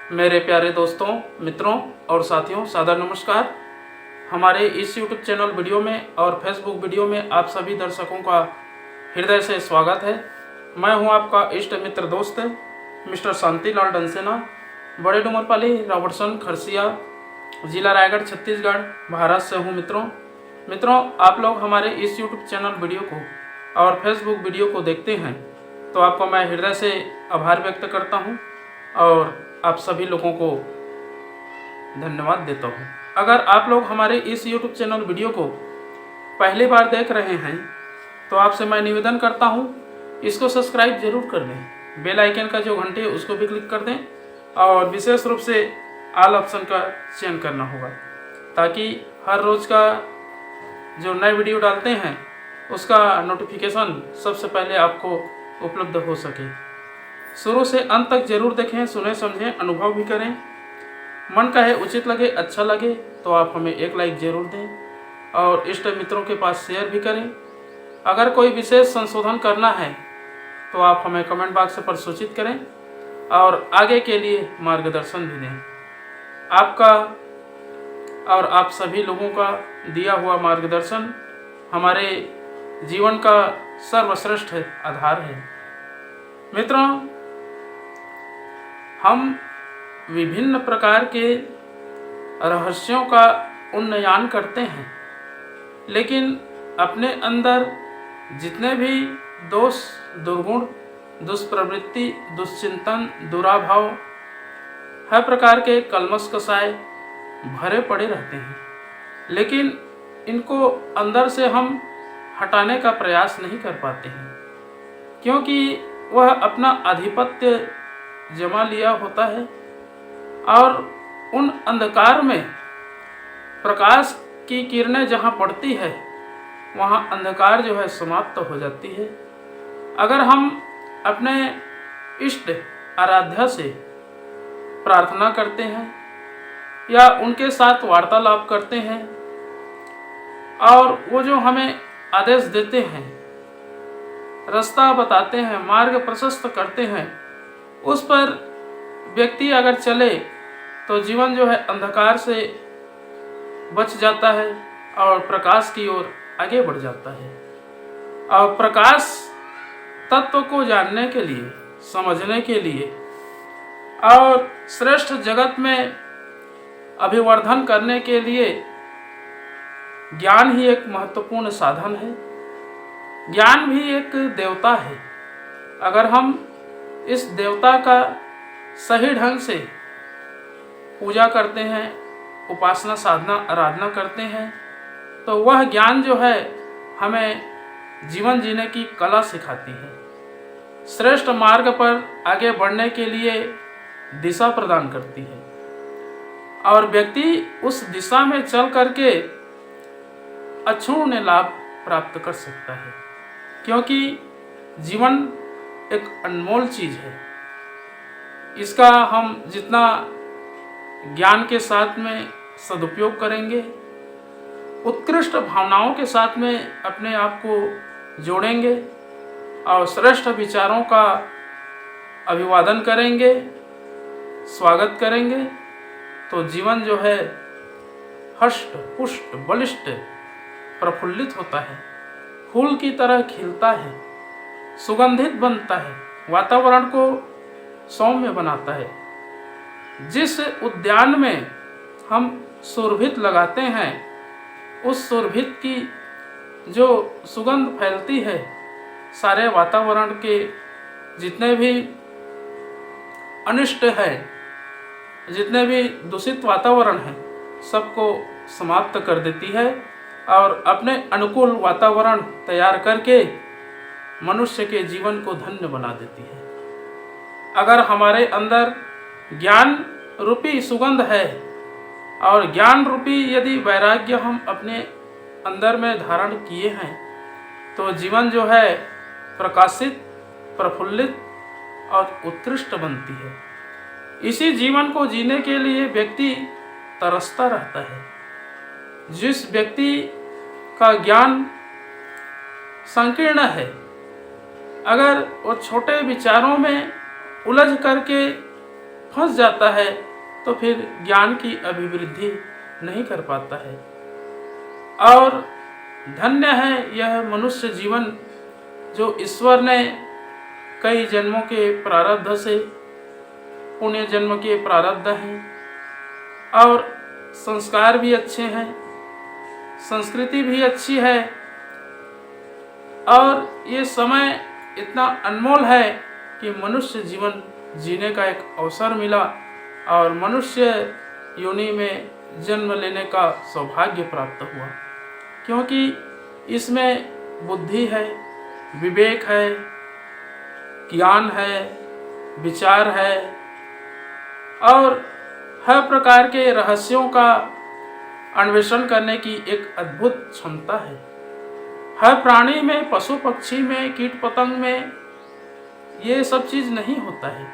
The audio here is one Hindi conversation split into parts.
मेरे प्यारे दोस्तों, मित्रों और साथियों, सादर नमस्कार। हमारे इस YouTube चैनल वीडियो में और Facebook वीडियो में आप सभी दर्शकों का हृदय से स्वागत है। मैं हूं आपका इष्ट मित्र दोस्त मिस्टर शांतिलाल डंसेना, बड़े डूमरपाली, रॉबर्टसन, खरसिया, जिला रायगढ़, छत्तीसगढ़, भारत से हूं। मित्रों, आप लोग हमारे इस YouTube चैनल वीडियो को और Facebook वीडियो को देखते हैं तो आपको मैं हृदय से आभार व्यक्त करता हूं और आप सभी लोगों को धन्यवाद देता हूं। अगर आप लोग हमारे इस YouTube चैनल वीडियो को पहली बार देख रहे हैं तो आपसे मैं निवेदन करता हूं, इसको सब्सक्राइब जरूर कर दें, बेल आइकन का जो घंटी है उसको भी क्लिक कर दें और विशेष रूप से ऑल ऑप्शन का चयन करना होगा ताकि हर रोज़ का जो नए वीडियो डालते हैं उसका नोटिफिकेशन सबसे पहले आपको उपलब्ध हो सके। शुरू से अंत तक जरूर देखें, सुने समझें, अनुभव भी करें। मन कहे उचित लगे, अच्छा लगे तो आप हमें एक लाइक जरूर दें और इष्ट मित्रों के पास शेयर भी करें। अगर कोई विशेष संशोधन करना है तो आप हमें कमेंट बॉक्स पर सूचित करें और आगे के लिए मार्गदर्शन भी दें। आपका और आप सभी लोगों का दिया हुआ मार्गदर्शन हमारे जीवन का सर्वश्रेष्ठ आधार है। मित्रों, हम विभिन्न प्रकार के रहस्यों का उन्नयन करते हैं, लेकिन अपने अंदर जितने भी दोष, दुर्गुण, दुष्प्रवृत्ति, दुश्चिंतन, दुराभाव, हर प्रकार के कलमश कसाय भरे पड़े रहते हैं, लेकिन इनको अंदर से हम हटाने का प्रयास नहीं कर पाते हैं क्योंकि वह अपना आधिपत्य जमा लिया होता है और उन अंधकार में प्रकाश की किरणें जहाँ पड़ती है वहाँ अंधकार जो है समाप्त हो जाती है। अगर हम अपने इष्ट आराध्या से प्रार्थना करते हैं या उनके साथ वार्तालाप करते हैं और वो जो हमें आदेश देते हैं, रास्ता बताते हैं, मार्ग प्रशस्त करते हैं, उस पर व्यक्ति अगर चले तो जीवन जो है अंधकार से बच जाता है और प्रकाश की ओर आगे बढ़ जाता है। और प्रकाश तत्व को जानने के लिए, समझने के लिए और श्रेष्ठ जगत में अभिवर्धन करने के लिए ज्ञान ही एक महत्वपूर्ण साधन है। ज्ञान भी एक देवता है। अगर हम इस देवता का सही ढंग से पूजा करते हैं, उपासना, साधना, आराधना करते हैं तो वह ज्ञान जो है हमें जीवन जीने की कला सिखाती है, श्रेष्ठ मार्ग पर आगे बढ़ने के लिए दिशा प्रदान करती है और व्यक्ति उस दिशा में चल करके अक्षुण्ण लाभ प्राप्त कर सकता है क्योंकि जीवन एक अनमोल चीज़ है। इसका हम जितना ज्ञान के साथ में सदुपयोग करेंगे, उत्कृष्ट भावनाओं के साथ में अपने आप को जोड़ेंगे और श्रेष्ठ विचारों का अभिवादन करेंगे, स्वागत करेंगे तो जीवन जो है हष्ट पुष्ट बलिष्ठ प्रफुल्लित होता है, फूल की तरह खिलता है, सुगंधित बनता है, वातावरण को सौम्य बनाता है। जिस उद्यान में हम सुरभित लगाते हैं उस सुरभित की जो सुगंध फैलती है सारे वातावरण के जितने भी अनिष्ट है, जितने भी दूषित वातावरण है सबको समाप्त कर देती है और अपने अनुकूल वातावरण तैयार करके मनुष्य के जीवन को धन्य बना देती है। अगर हमारे अंदर ज्ञान रूपी सुगंध है और ज्ञान रूपी यदि वैराग्य हम अपने अंदर में धारण किए हैं तो जीवन जो है प्रकाशित, प्रफुल्लित और उत्कृष्ट बनती है। इसी जीवन को जीने के लिए व्यक्ति तरसता रहता है। जिस व्यक्ति का ज्ञान संकीर्ण है, अगर वो छोटे विचारों में उलझ करके फंस जाता है तो फिर ज्ञान की अभिवृद्धि नहीं कर पाता है। और धन्य है यह मनुष्य जीवन जो ईश्वर ने कई जन्मों के प्रारब्ध से, पुण्य जन्म के प्रारब्ध हैं और संस्कार भी अच्छे हैं, संस्कृति भी अच्छी है और ये समय इतना अनमोल है कि मनुष्य जीवन जीने का एक अवसर मिला और मनुष्य योनि में जन्म लेने का सौभाग्य प्राप्त हुआ, क्योंकि इसमें बुद्धि है, विवेक है, ज्ञान है, विचार है और हर प्रकार के रहस्यों का अन्वेषण करने की एक अद्भुत क्षमता है। हर प्राणी में, पशु पक्षी में, कीट पतंग में ये सब चीज़ नहीं होता है,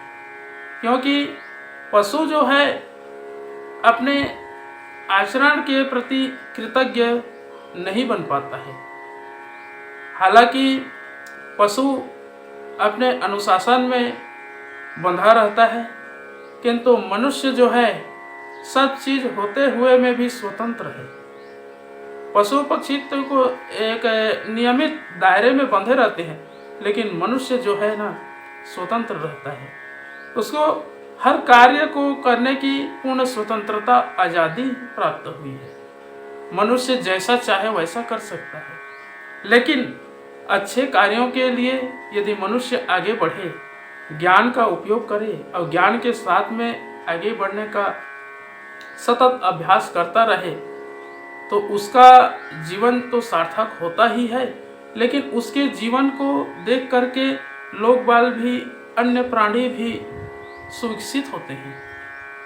क्योंकि पशु जो है अपने आचरण के प्रति कृतज्ञ नहीं बन पाता है। हालांकि पशु अपने अनुशासन में बंधा रहता है, किंतु मनुष्य जो है सब चीज होते हुए में भी स्वतंत्र है। पशु पक्षी तो को एक नियमित दायरे में बंधे रहते हैं, लेकिन मनुष्य जो है ना स्वतंत्र रहता है। उसको हर कार्य को करने की पूर्ण स्वतंत्रता, आज़ादी प्राप्त हुई है। मनुष्य जैसा चाहे वैसा कर सकता है, लेकिन अच्छे कार्यों के लिए यदि मनुष्य आगे बढ़े, ज्ञान का उपयोग करे और ज्ञान के साथ में आगे बढ़ने का सतत अभ्यास करता रहे, तो उसका जीवन तो सार्थक होता ही है। लेकिन उसके जीवन को देख करके लोग बाल भी, अन्य प्राणी भी सुविकसित होते हैं,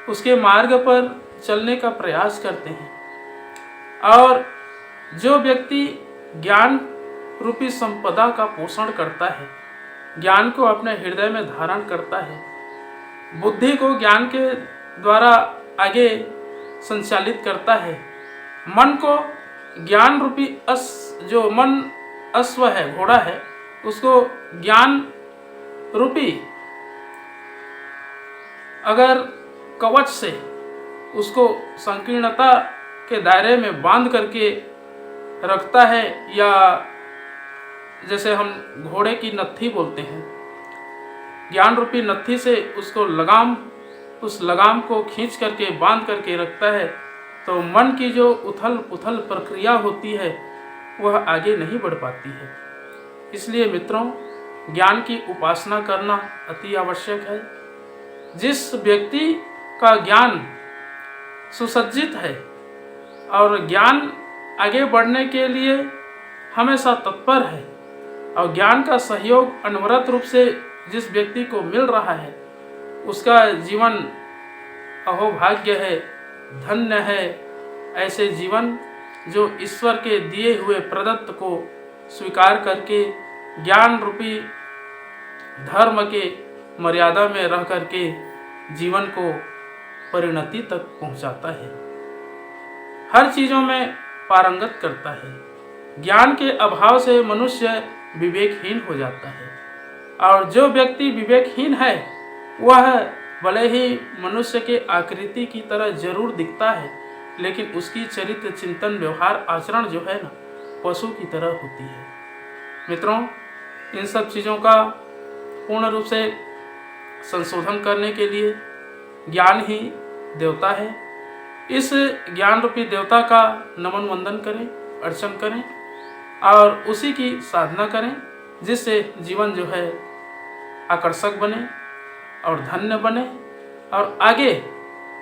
उसके मार्ग पर चलने का प्रयास करते हैं। और जो व्यक्ति ज्ञान रूपी संपदा का पोषण करता है, ज्ञान को अपने हृदय में धारण करता है, बुद्धि को ज्ञान के द्वारा आगे संचालित करता है, मन को ज्ञान रूपी जो मन अश्व है, घोड़ा है, उसको ज्ञान रूपी अगर कवच से उसको संकीर्णता के दायरे में बांध करके रखता है, या जैसे हम घोड़े की नत्थी बोलते हैं, ज्ञान रूपी नत्थी से उसको उस लगाम को खींच करके बांध करके रखता है, तो मन की जो उथल पुथल प्रक्रिया होती है वह आगे नहीं बढ़ पाती है। इसलिए मित्रों, ज्ञान की उपासना करना अति आवश्यक है। जिस व्यक्ति का ज्ञान सुसज्जित है और ज्ञान आगे बढ़ने के लिए हमेशा तत्पर है और ज्ञान का सहयोग अनवरत रूप से जिस व्यक्ति को मिल रहा है, उसका जीवन अहोभाग्य है, धन्य है। ऐसे जीवन जो ईश्वर के दिए हुए प्रदत्त को स्वीकार करके ज्ञान रूपी धर्म के मर्यादा में रह करके जीवन को परिणति तक पहुंचाता है, हर चीज़ों में पारंगत करता है। ज्ञान के अभाव से मनुष्य विवेकहीन हो जाता है, और जो व्यक्ति विवेकहीन है वह भले ही मनुष्य के आकृति की तरह जरूर दिखता है, लेकिन उसकी चरित्र, चिंतन, व्यवहार, आचरण जो है ना पशु की तरह होती है। मित्रों, इन सब चीज़ों का पूर्ण रूप से संशोधन करने के लिए ज्ञान ही देवता है। इस ज्ञान रूपी देवता का नमन वंदन करें, अर्चन करें और उसी की साधना करें, जिससे जीवन जो है आकर्षक बने और धन्य बने और आगे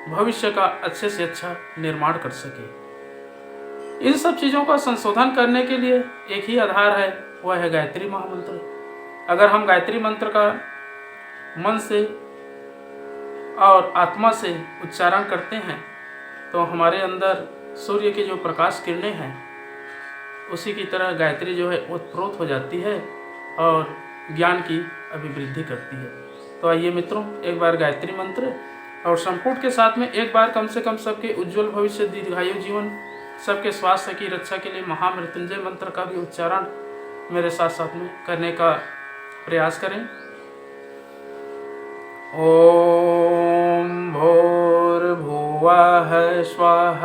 भविष्य का अच्छे से अच्छा निर्माण कर सके। इन सब चीज़ों का संशोधन करने के लिए एक ही आधार है, वह है गायत्री महामंत्र। अगर हम गायत्री मंत्र का मन से और आत्मा से उच्चारण करते हैं तो हमारे अंदर सूर्य की जो प्रकाश किरणें हैं उसी की तरह गायत्री जो है ओतप्रोत हो जाती है और ज्ञान की अभिवृद्धि करती है। तो आइए मित्रों, एक बार गायत्री मंत्र और संपुट के साथ में एक बार कम से कम सबके उज्जवल भविष्य, दीर्घायु जीवन, सबके स्वास्थ्य की रक्षा के लिए महामृत्युंजय मंत्र का भी उच्चारण मेरे साथ साथ में करने का प्रयास करें। ओम भुवः स्वः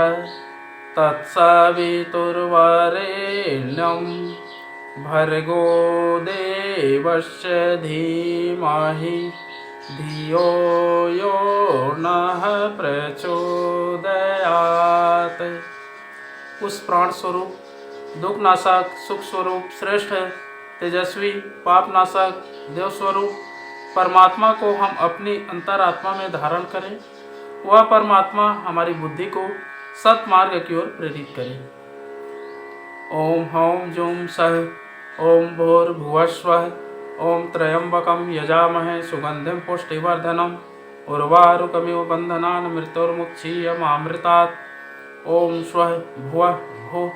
तत्सवितुर्वरेण्यं भर्गो देवस्य धीमहि धियो यो नः प्रचोदयात्। उस प्राण स्वरूप, दुख नाशक, सुख स्वरूप, श्रेष्ठ, तेजस्वी, पाप नाशक, देव स्वरूप परमात्मा को हम अपनी अंतरात्मा में धारण करें। वह परमात्मा हमारी बुद्धि को सत्मार्ग की ओर प्रेरित करे। ओम हौं जूं सः ओम भूर्भुवस्वः ओम त्र्यंबकं यजामहे सुगंधिं पुष्टिवर्धनम् उर्वारुकमिव बन्धनान् मृत्युर्मुक्षीयमामृतात्। ओम स्वः भुवः भुः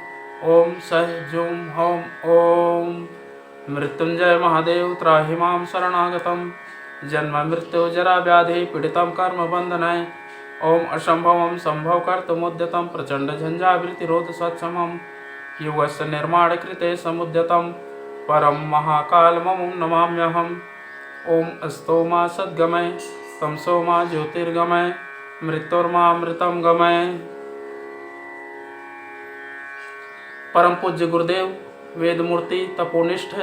ओम सः जूं हौं ओम। मृत्युंजय महादेव त्राहि मां शरणागतं जन्म मृत्यु जरा व्याधि पीडितं कर्म बन्धनाय। ओम असंभवं संभव कर्तुमुद्यतं प्रचंड झंझावृत्तिरोध सक्षमं युगस्य निर्माण कृते समुद्यतं परम महाकालमं नमाम्यहम्। ओम अस्तोमा सद्गमय तमसोमा ज्योतिर्गमय मृत्युर्मामृतं गमय। परम पूज्य गुरुदेव वेदमूर्ति तपोनिष्ठ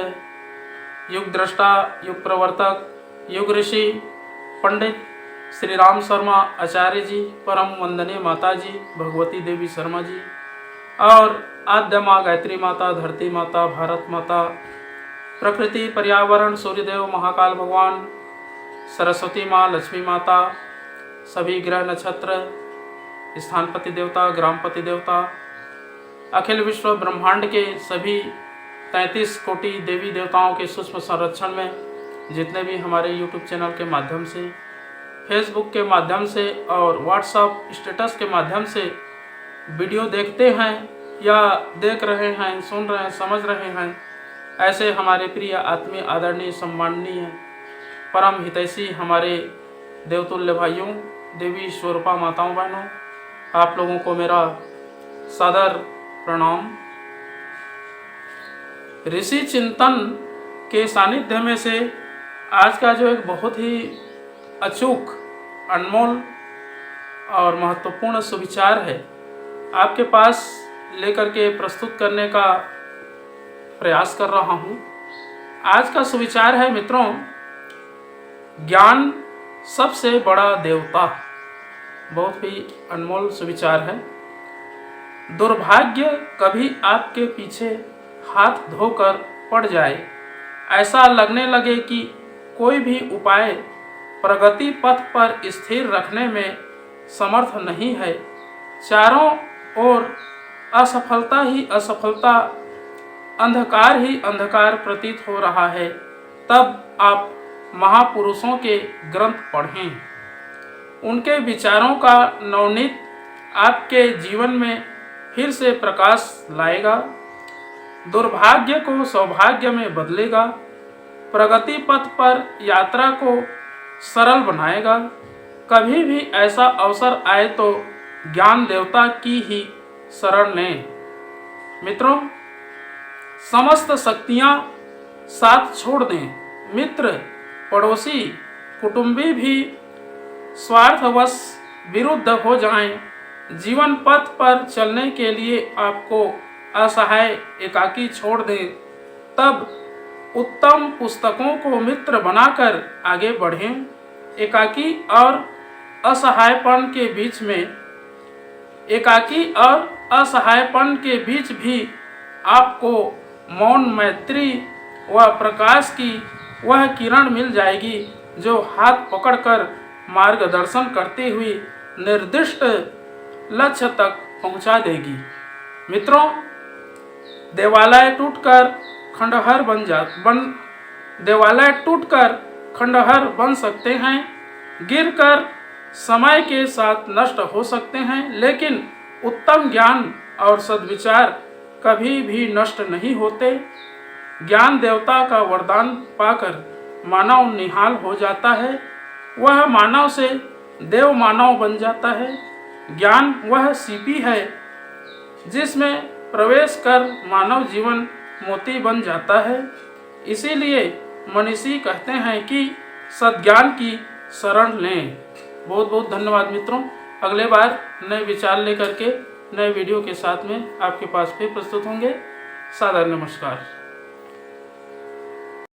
युग दृष्टा युग प्रवर्तक युग ऋषि पंडित श्री राम शर्मा आचार्य जी, परम वंदनीय माता जी भगवती देवी शर्मा जी और आद्य माँ गायत्री माता, धरती माता, भारत माता, प्रकृति, पर्यावरण, सूर्यदेव, महाकाल भगवान, सरस्वती माँ, लक्ष्मी माता, सभी ग्रह नक्षत्र, स्थानपति देवता, ग्रामपति देवता, अखिल विश्व ब्रह्मांड के सभी 33 कोटि देवी देवताओं के सूक्ष्म संरक्षण में जितने भी हमारे YouTube चैनल के माध्यम से, फेसबुक के माध्यम से और व्हाट्सएप स्टेटस के माध्यम से वीडियो देखते हैं या देख रहे हैं, सुन रहे हैं, समझ रहे हैं, ऐसे हमारे प्रिय आत्मीय आदरणीय सम्माननीय परम हितैषी हमारे देवतुल्य भाइयों, देवी स्वरूपा माताओं, बहनों, आप लोगों को मेरा सादर प्रणाम। ऋषि चिंतन के सानिध्य में से आज का जो एक बहुत ही अचूक, अनमोल और महत्वपूर्ण सुविचार है, आपके पास लेकर के प्रस्तुत करने का प्रयास कर रहा हूँ। आज का सुविचार है मित्रों, ज्ञान सबसे बड़ा देवता। बहुत ही अनमोल सुविचार है। दुर्भाग्य कभी आपके पीछे हाथ धोकर पड़ जाए, ऐसा लगने लगे कि कोई भी उपाय प्रगति पथ पर स्थिर रखने में समर्थ नहीं है, चारों ओर असफलता ही असफलता, अंधकार ही अंधकार प्रतीत हो रहा है, तब आप महापुरुषों के ग्रंथ पढ़ें। उनके विचारों का नवनीत आपके जीवन में फिर से प्रकाश लाएगा, दुर्भाग्य को सौभाग्य में बदलेगा, प्रगति पथ पर यात्रा को सरल बनाएगा। कभी भी ऐसा अवसर आए तो ज्ञान देवता की ही शरण लें। मित्रों, समस्त शक्तियां साथ छोड़ दें, मित्र, पड़ोसी, कुटुंबी भी स्वार्थवश विरुद्ध हो जाएं, जीवन पथ पर चलने के लिए आपको असहाय एकाकी छोड़ दें, तब उत्तम पुस्तकों को मित्र बनाकर आगे बढ़ें। एकाकी और असहायपन के बीच में, एकाकी और असहायपन के बीच भी आपको मौन मैत्री व प्रकाश की वह किरण मिल जाएगी जो हाथ पकड़कर मार्गदर्शन करती हुई निर्दिष्ट लक्ष्य तक पहुंचा देगी। मित्रों, देवालय टूटकर खंडहर बन सकते हैं, गिरकर समय के साथ नष्ट हो सकते हैं, लेकिन उत्तम ज्ञान और सद्विचार कभी भी नष्ट नहीं होते। ज्ञान देवता का वरदान पाकर मानव निहाल हो जाता है, वह मानव से देव मानव बन जाता है। ज्ञान वह सीपी है जिसमें प्रवेश कर मानव जीवन मोती बन जाता है। इसीलिए मनीषी कहते हैं कि सद्ज्ञान की शरण लें। बहुत बहुत धन्यवाद मित्रों। अगले बार नए विचार लेकर के नए वीडियो के साथ में आपके पास फिर प्रस्तुत होंगे। सादर नमस्कार।